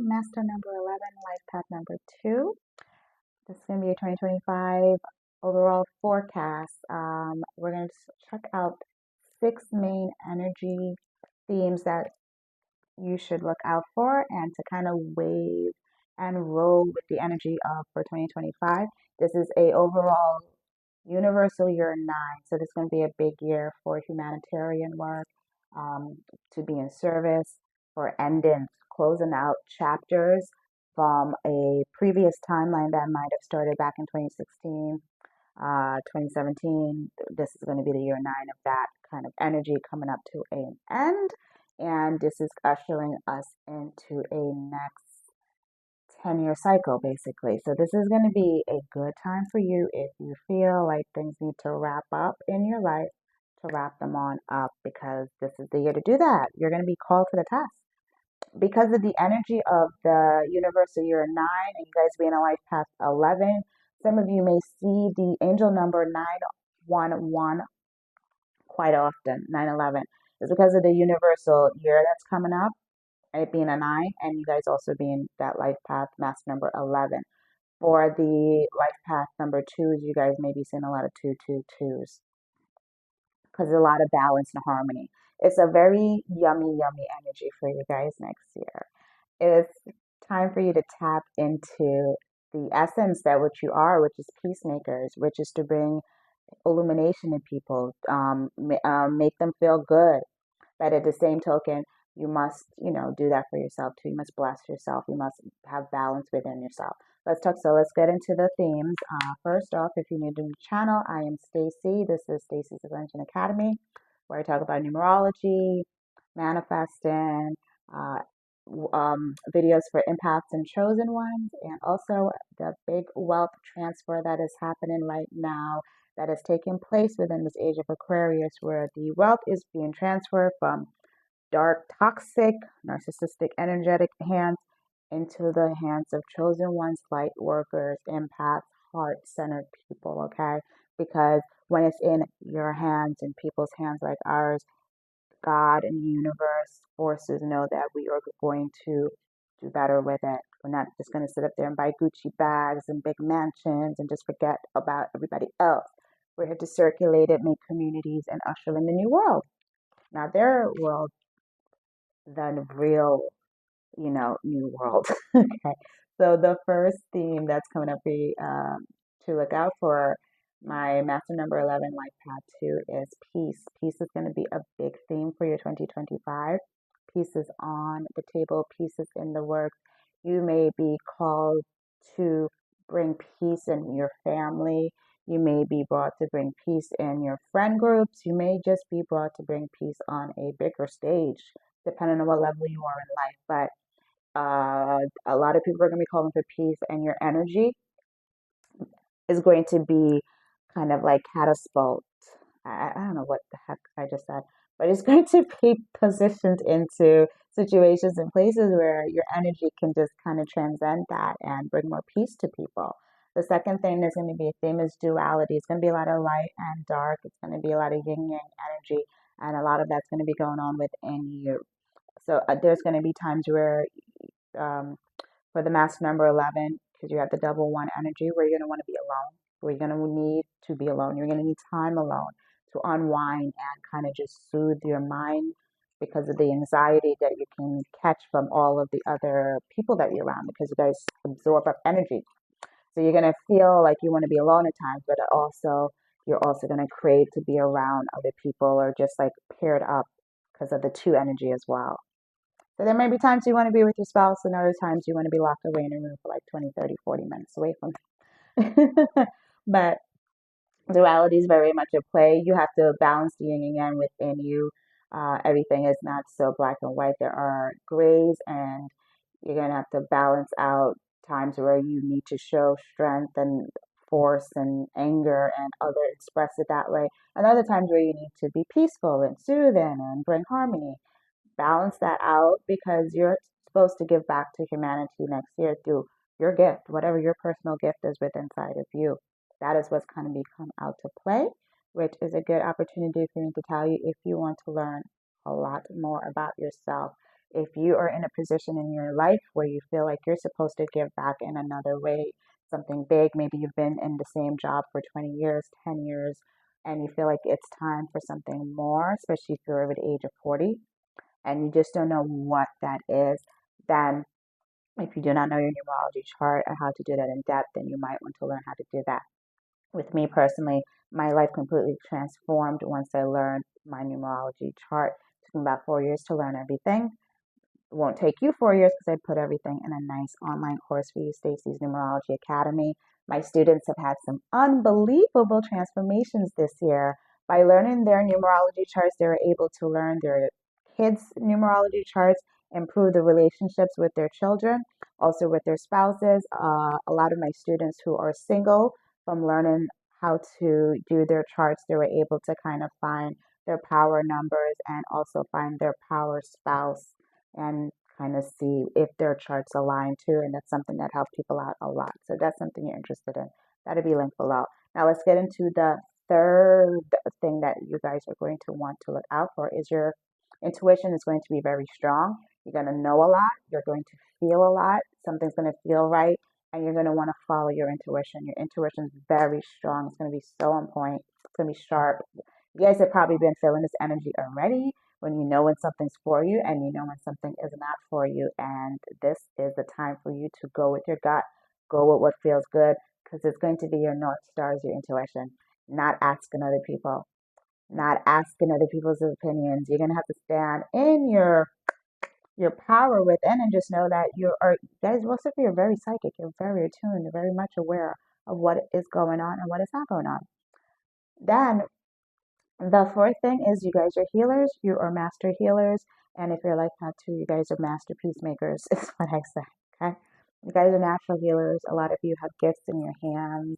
master number 11, life path number 2. This is going to be a 2025 overall forecast. We're going to check out 6 main energy themes that you should look out for and to kind of wave and roll with the energy of for 2025. This is a overall universal year 9, so this is going to be a big year for humanitarian work, um, to be in service, for endings, closing out chapters from a previous timeline that might have started back in 2016, 2017. This is going to be the year 9 of that kind of energy coming up to an end. And this is ushering us into a next 10-year cycle, basically. So this is going to be a good time for you if you feel like things need to wrap up in your life, to wrap them on up, because this is the year to do that. You're going to be called to the task. Because of the energy of the universal year 9 and you guys being a life path 11, some of you may see the angel number 911 quite often. 911 is because of the universal year that's coming up, and it being a 9, and you guys also being that life path master number 11. For the life path number 2s, you guys may be seeing a lot of 222s because there's a lot of balance and harmony. It's a very yummy, yummy energy for you guys next year. It's time for you to tap into the essence that what you are, which is peacemakers, which is to bring illumination to people, make them feel good. But at the same token, you must, do that for yourself too. You must bless yourself. You must have balance within yourself. Let's get into the themes. First off, if you're new to the channel, I am Stacy. This is Stacy's Numerology Academy, where I talk about numerology, manifesting, uh, videos for empaths and chosen ones, and also the big wealth transfer that is happening right now, that is taking place within this age of Aquarius, where the wealth is being transferred from dark, toxic, narcissistic, energetic hands into the hands of chosen ones, light workers, empaths, heart-centered people, okay? Because when it's in your hands and people's hands like ours, God and the universe forces know that we are going to do better with it. We're not just going to sit up there and buy Gucci bags and big mansions and just forget about everybody else. We're here to circulate it, make communities, and usher in the new world. Now, their world, the real, new world. Okay. So the first theme that's coming up for you, to look out for my master number 11 life path 2 is peace. Peace is going to be a big theme for your 2025. Peace is on the table. Peace is in the works. You may be called to bring peace in your family. You may be brought to bring peace in your friend groups. You may just be brought to bring peace on a bigger stage, depending on what level you are in life. But a lot of people are going to be calling for peace, and your energy is going to be kind of like catapult. I don't know what the heck I just said, but it's going to be positioned into situations and places where your energy can just kind of transcend that and bring more peace to people. The second thing that's going to be a theme is duality. It's going to be a lot of light and dark. It's going to be a lot of yin yang energy, and a lot of that's going to be going on within you. So there's going to be times where, um, for the master number 11, because you have the double one energy, where you're going to want to be alone, where you're going to need to be alone. You're going to need time alone to unwind and kind of just soothe your mind because of the anxiety that you can catch from all of the other people that you're around, because you guys absorb up energy. So you're going to feel like you want to be alone at times, but you're also going to crave to be around other people or just like paired up because of the 2 energy as well. So there may be times you want to be with your spouse, and other times you want to be locked away in a room for like 20, 30, 40 minutes away from them. But duality is very much at play. You have to balance the yin and yang within you. Everything is not so black and white. There are grays, and you're going to have to balance out times where you need to show strength and force and anger and express it that way, and other times where you need to be peaceful and soothing and bring harmony. Balance that out, because you're supposed to give back to humanity next year through your gift, whatever your personal gift is within inside of you. That is what's going to become out to play, which is a good opportunity for me to tell you if you want to learn a lot more about yourself. If you are in a position in your life where you feel like you're supposed to give back in another way, something big, maybe you've been in the same job for 20 years, 10 years, and you feel like it's time for something more, especially if you're over the age of 40 and you just don't know what that is, then if you do not know your numerology chart or how to do that in depth, then you might want to learn how to do that. With me personally, my life completely transformed once I learned my numerology chart. It took me about 4 years to learn everything. It won't take you 4 years because I put everything in a nice online course for you, Stacy's Numerology Academy. My students have had some unbelievable transformations this year. By learning their numerology charts, they were able to learn their kids' numerology charts, improve the relationships with their children, also with their spouses. A lot of my students who are single, from learning how to do their charts, they were able to kind of find their power numbers and also find their power spouse and kind of see if their charts align too. And that's something that helps people out a lot. So that's something you're interested in. That'll be linked below. Now let's get into the third thing that you guys are going to want to look out for is your intuition is going to be very strong. You're going to know a lot. You're going to feel a lot. Something's going to feel right. And you're going to want to follow your intuition. Your intuition is very strong. It's going to be so on point. It's going to be sharp. You guys have probably been feeling this energy already when you know when something's for you and you know when something is not for you. And this is the time for you to go with your gut, go with what feels good, because it's going to be your North Stars, your intuition, not asking other people, not asking other people's opinions. You're going to have to stand in your power within and just know that you are, guys, most of you are very psychic. You're very attuned, you're very much aware of what is going on and what is not going on. Then the fourth thing is you guys are healers, you are master healers, and if you're like that too, you guys are master peacemakers, is what I say. Okay? You guys are natural healers. A lot of you have gifts in your hands.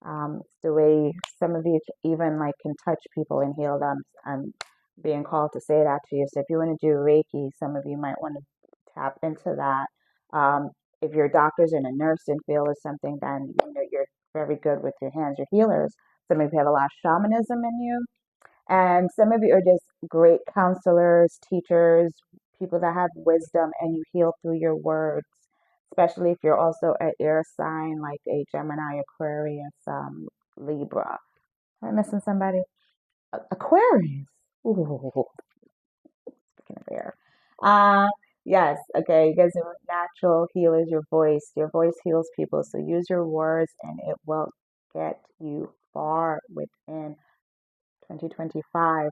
It's the way some of you even like can touch people and heal them. I'm being called to say that to you. So if you want to do Reiki, some of you might want to tap into that. If you're doctors in a nursing field or something, then you know you're very good with your hands. You're healers. Some of you have a lot of shamanism in you. And some of you are just great counselors, teachers, people that have wisdom and you heal through your words, especially if you're also an air sign like a Gemini, Aquarius, Libra. Am I missing somebody? Aquarius. Ooh, speaking of air. Uh, yes, okay, you guys are natural healers, your voice heals people. So use your words and it will get you far within 2025.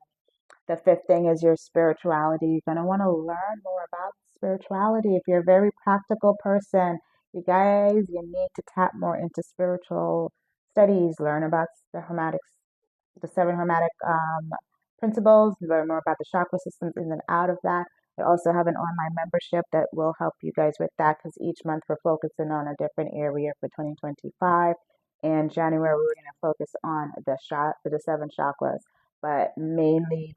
The fifth thing is your spirituality. You're going to want to learn more about spirituality. If you're a very practical person, you guys, you need to tap more into spiritual studies, learn about the seven hermetic principles, learn more about the chakra systems in and out of that. I also have an online membership that will help you guys with that because each month we're focusing on a different area for 2025. In January, we're going to focus on the seven chakras, but mainly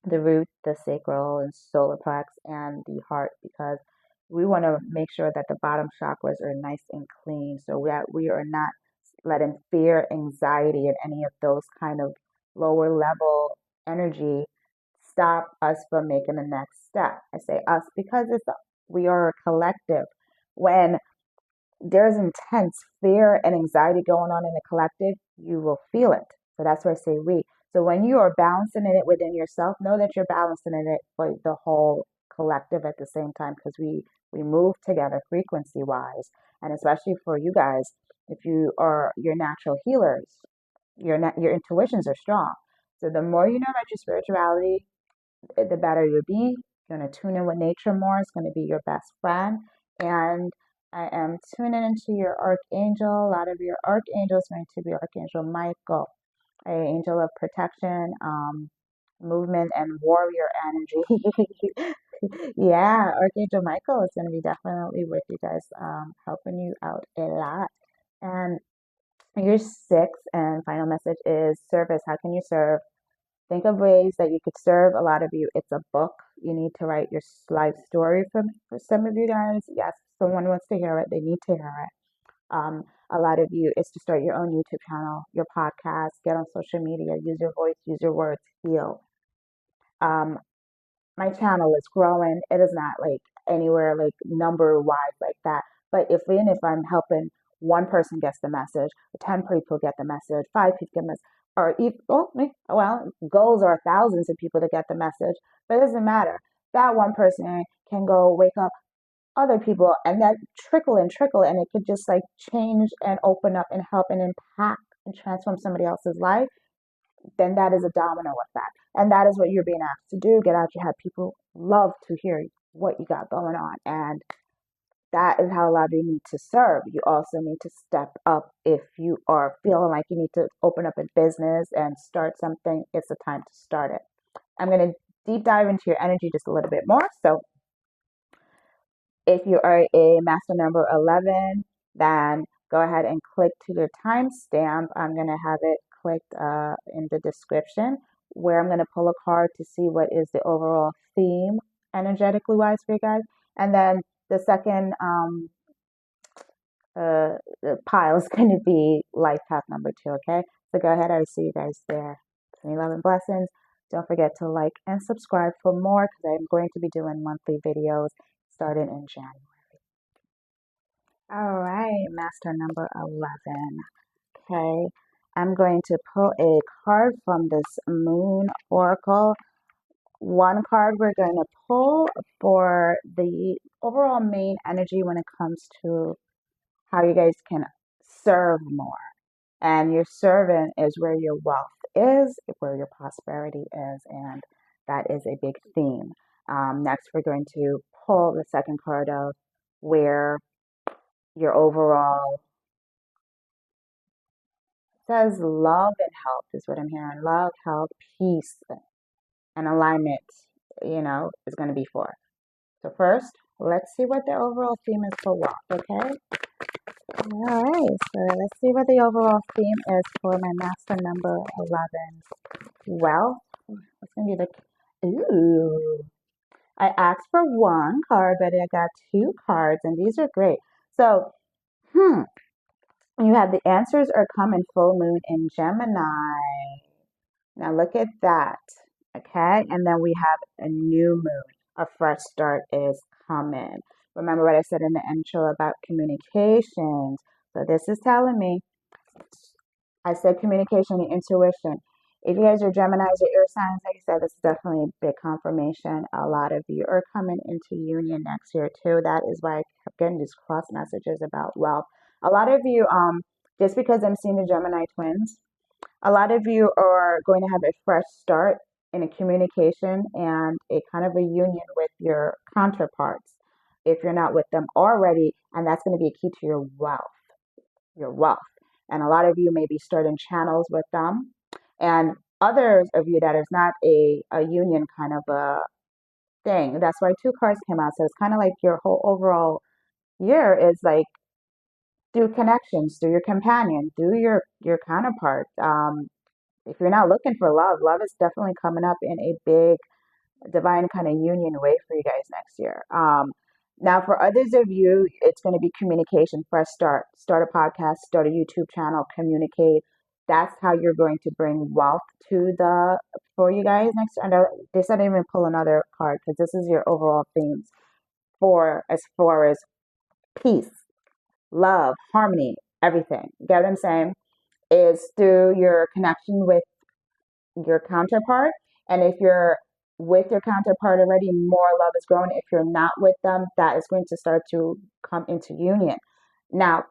the root, the sacral and solar plex, and the heart because we want to make sure that the bottom chakras are nice and clean so that we are not letting fear, anxiety, and any of those kind of lower level energy stop us from making the next step. I say us because we are a collective. When there's intense fear and anxiety going on in the collective, you will feel it. So that's why I say we. So when you are balancing it within yourself, know that you're balancing it for the whole collective at the same time because we move together frequency wise, and especially for you guys, if you're natural healers, your intuitions are strong. So the more you know about your spirituality, the better you'll be. You're going to tune in with nature more. It's going to be your best friend. And I am tuning into your archangel. A lot of your archangels going to be Archangel Michael, an angel of protection, movement, and warrior energy. Yeah, Archangel Michael is going to be definitely with you guys, helping you out a lot. And your sixth and final message is service. How can you serve? Think of ways that you could serve. A lot of you, it's a book. You need to write your life story for some of you guys. Yes, someone wants to hear it. They need to hear it. A lot of you, it's to start your own YouTube channel, your podcast, get on social media, use your voice, use your words, heal. Um, my channel is growing. It is not like anywhere like number wise like that. But if even if I'm helping one person gets the message, 10 people get the message, 5 people get the message, or if well, goals are thousands of people to get the message, but it doesn't matter. That one person can go wake up other people, and that trickle, and it could just like change and open up and help and impact and transform somebody else's life. Then that is a domino effect. And that is what you're being asked to do. Get out your head. People love to hear what you got going on. And that is how a lot of you need to serve. You also need to step up if you are feeling like you need to open up a business and start something. It's the time to start it. I'm going to deep dive into your energy just a little bit more. So if you are a master number 11, then go ahead and click to your timestamp. I'm going to have it clicked in the description where I'm going to pull a card to see what is the overall theme energetically wise for you guys. And then the second the pile is going to be life path number 2, okay? So go ahead. I see you guys there. Love and blessings. Don't forget to like and subscribe for more because I'm going to be doing monthly videos starting in January. All right, master number 11. Okay, I'm going to pull a card from this Moon Oracle. One card we're going to pull for the overall main energy when it comes to how you guys can serve more. And your servant is where your wealth is, where your prosperity is, and that is a big theme. Next, we're going to pull the second card of where your overall says love and health is what I'm hearing. Love, health, peace, and alignment, is going to be for. So first, let's see what the overall theme is for wealth, okay? All right, so let's see what the overall theme is for my master number 11. Wealth. It's going to be ooh. I asked for one card, but I got 2 cards, and these are great. So, you have the answers are coming full moon in Gemini. Now look at that. Okay. And then we have a new moon. A fresh start is coming. Remember what I said in the intro about communications. So this is telling me, I said communication and intuition. If you guys are Geminis or air signs, like I said, this is definitely a big confirmation. A lot of you are coming into union next year too. That is why I kept getting these cross messages about wealth. A lot of you, just because I'm seeing the Gemini twins, a lot of you are going to have a fresh start in a communication and a kind of a union with your counterparts if you're not with them already, and that's going to be a key to your wealth. And a lot of you may be starting channels with them, and others of you that is not a union kind of a thing. That's why 2 cards came out. So it's kind of like your whole overall year is like through connections, through your companion, through your counterpart. If you're not looking for love, love is definitely coming up in a big divine kind of union way for you guys next year. Now, for others of you, it's going to be communication, fresh start a podcast, start a YouTube channel, communicate. That's how you're going to bring wealth for you guys next year. And they said I even pull another card because this is your overall themes for as far as peace, love, harmony, everything. Get what I'm saying? Is through your connection with your counterpart. And if you're with your counterpart already, more love is growing. If you're not with them, that is going to start to come into union. Now,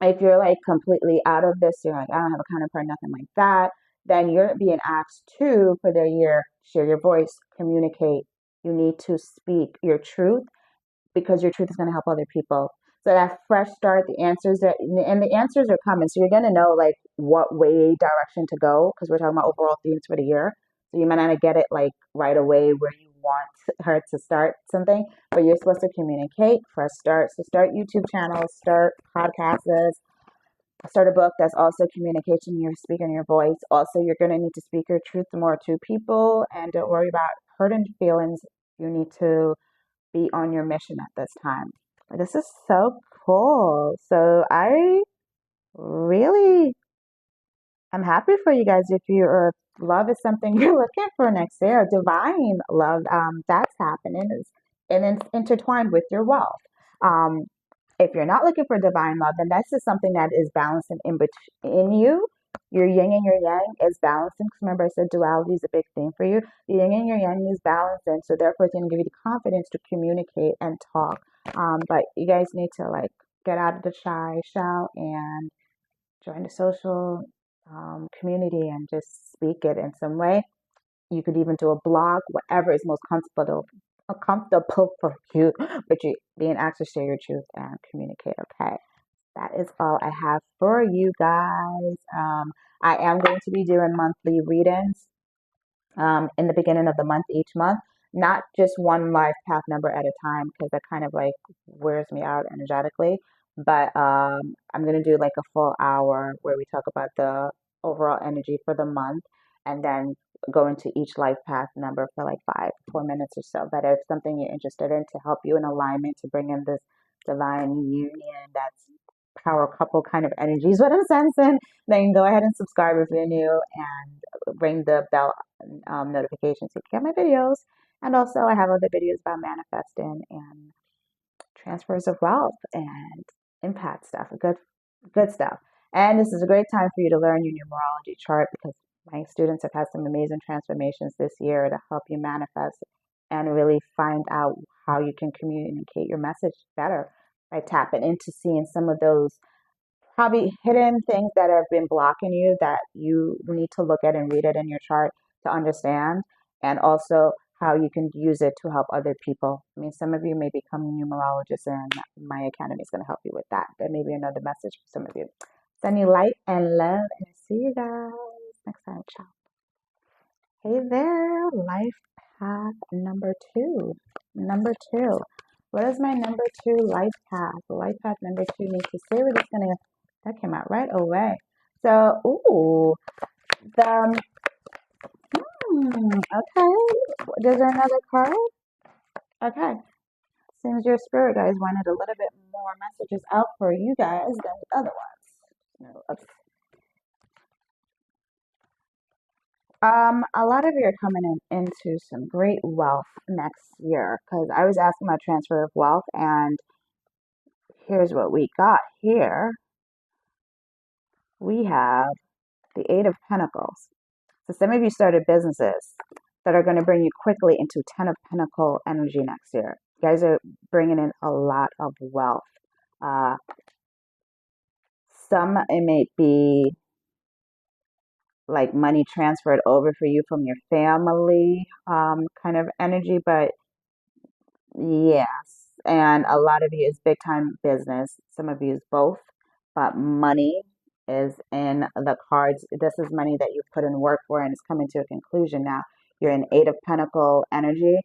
if you're like completely out of this, you're like, I don't have a counterpart, nothing like that, then you're being asked to, for the year, share your voice, communicate. You need to speak your truth because your truth is going to help other people. So that fresh start, the answers are coming. So you're going to know like what way direction to go because we're talking about overall themes for the year. So you might not get it like right away where you want her to start something, but you're supposed to communicate, fresh start. So start YouTube channels, start podcasts, start a book. That's also communication. You're speaking your voice. Also, you're going to need to speak your truth more to people and don't worry about hurting feelings. You need to be on your mission at this time. This is so cool. So I really I'm happy for you guys if your love is something you're looking for next year. Divine love, that's happening is and it's intertwined with your wealth. Um, if you're not looking for divine love, then that's just something that is balancing in you. Your yin and your yang is balancing. 'Cause remember, I said duality is a big thing for you. The yin and your yang is balancing, so therefore it's going to give you the confidence to communicate and talk. But you guys need to like get out of the shy shell and join the social community and just speak it in some way. You could even do a blog, whatever is most comfortable for you, but you being asked to share your truth and communicate. Okay, that is all I have for you guys. I am going to be doing monthly readings in the beginning of the month each month, not just one life path number at a time because that kind of like wears me out energetically. But I'm gonna do like a full hour where we talk about the overall energy for the month, and then go into each life path number for like 4 minutes or so. But if something you're interested in to help you in alignment to bring in this divine union, that's power couple kind of energy is what I'm sensing, then go ahead and subscribe if you're new and ring the bell notifications so you can get my videos. And also, I have other videos about manifesting and transfers of wealth and impact stuff, good stuff. And this is a great time for you to learn your numerology chart because my students have had some amazing transformations this year to help you manifest and really find out how you can communicate your message better by tapping into seeing some of those probably hidden things that have been blocking you that you need to look at and read it in your chart to understand, and also how you can use it to help other people. I mean, some of you may become numerologists, and my academy is going to help you with that. That may be another message for some of you. Sending light and love, and I see you guys next time. Ciao. Hey there, life path number two. Number two. What does my number two life path? Life path number two need to say? We're just gonna. That came out right away. So, ooh, the. Okay. Is there another card? Okay. Seems your spirit guys wanted a little bit more messages out for you guys than the other ones. No, okay. A lot of you are coming into some great wealth next year because I was asking about transfer of wealth, and here's what we got here. We have the Eight of Pentacles. So some of you started businesses that are going to bring you quickly into Ten of Pentacle energy next year. You guys are bringing in a lot of wealth. Uh, some it may be like money transferred over for you from your family kind of energy, but yes. And a lot of you is big time business. Some of you is both, but money is in the cards. This is money that you've put in work for and it's coming to a conclusion now. You're in Eight of Pentacle energy,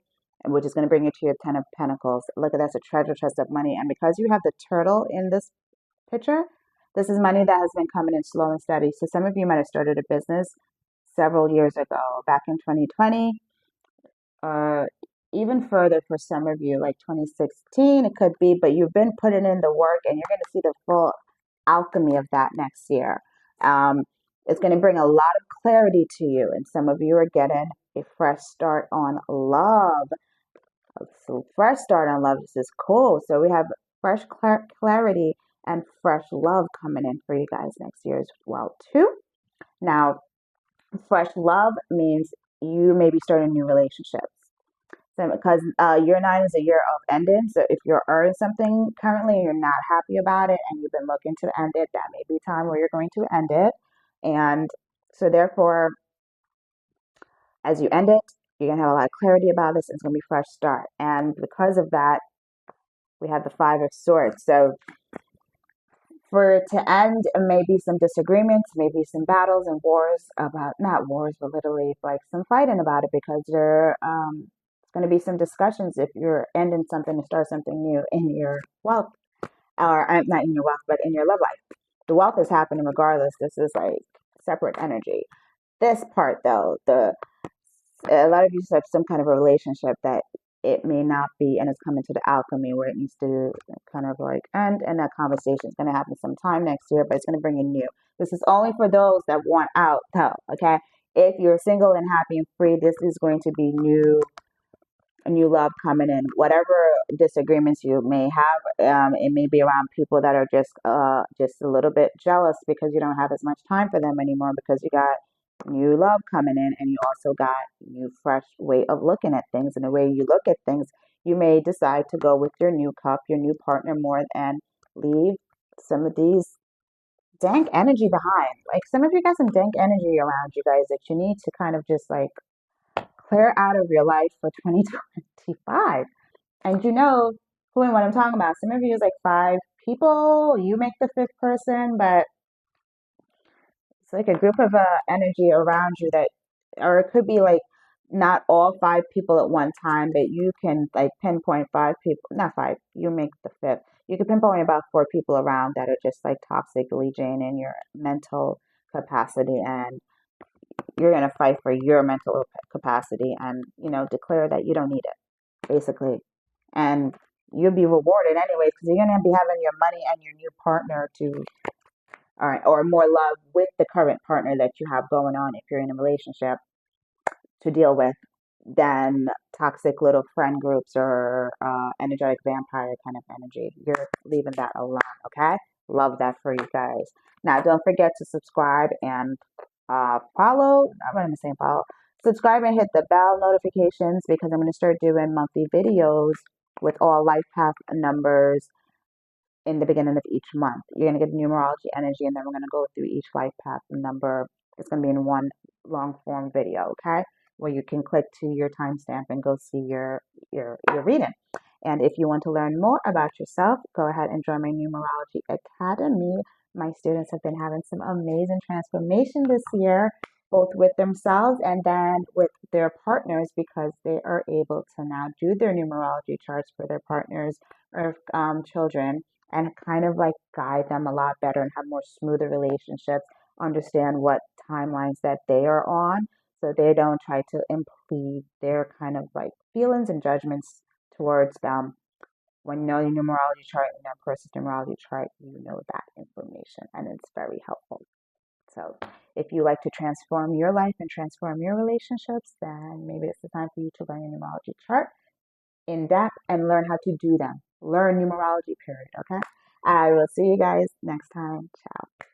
which is going to bring you to your Ten of Pentacles. Look at that's a treasure chest of money. And because you have the turtle in this picture, this is money that has been coming in slow and steady. So some of you might have started a business several years ago, back in 2020, uh, even further for some of you, like 2016, it could be, but you've been putting in the work and you're going to see the full alchemy of that next year. Um, it's going to bring a lot of clarity to you, and some of you are getting a fresh start on love. So, fresh start on love, this is cool. So, we have fresh clarity and fresh love coming in for you guys next year as well, too. Now, fresh love means you may be starting new relationships. So, because year nine is a year of ending. So if you're in something currently and you're not happy about it and you've been looking to end it, that may be time where you're going to end it. And so therefore, as you end it, you're going to have a lot of clarity about this. It's going to be a fresh start. And because of that, we have the Five of Swords. So for it to end, maybe some disagreements, maybe some battles and wars about, not wars, but literally like some fighting about it because there going to be some discussions if you're ending something to start something new in your wealth, or not in your wealth, but in your love life. The wealth is happening regardless. This is like separate energy. This part though, a lot of you have some kind of a relationship that it may not be, and it's coming to the alchemy where it needs to kind of like end, and that conversation is going to happen sometime next year, but it's going to bring in new. This is only for those that want out, though, okay? If you're single and happy and free, this is going to be new love coming in. Whatever disagreements you may have, it may be around people that are just a little bit jealous because you don't have as much time for them anymore because you got new love coming in and you also got new fresh way of looking at things. And the way you look at things, you may decide to go with your new cup, your new partner more and leave some of these dank energy behind. Like some of you got some dank energy around you guys that you need to kind of just like clear out of your life for 2025. And you know who and what I'm talking about. Some of you is like five people. You make the fifth person, but it's like a group of energy around you that, or it could be like not all five people at one time, but you can like pinpoint five people, not five, you make the fifth. You can pinpoint about four people around that are just like toxically draining your mental capacity and you're going to fight for your mental capacity and, declare that you don't need it, basically. And you'll be rewarded anyways because you're going to be having your money and your new partner to, or more love with the current partner that you have going on if you're in a relationship to deal with than toxic little friend groups or energetic vampire kind of energy. You're leaving that alone, okay? Love that for you guys. Now, don't forget to subscribe and follow. I'm going to say follow. Subscribe and hit the bell notifications because I'm going to start doing monthly videos with all life path numbers in the beginning of each month. You're going to get numerology energy, and then we're going to go through each life path number. It's going to be in one long form video, okay? Where you can click to your timestamp and go see your reading. And if you want to learn more about yourself, go ahead and join my Numerology Academy. My students have been having some amazing transformation this year, both with themselves and then with their partners, because they are able to now do their numerology charts for their partners or children and kind of like guide them a lot better and have more smoother relationships, understand what timelines that they are on so they don't try to impede their kind of like feelings and judgments towards them. When you know your numerology chart, you know a person's numerology chart, you know that information and it's very helpful. So if you like to transform your life and transform your relationships, then maybe it's the time for you to learn your numerology chart in depth and learn how to do them. Learn numerology, period. Okay. I will see you guys next time. Ciao.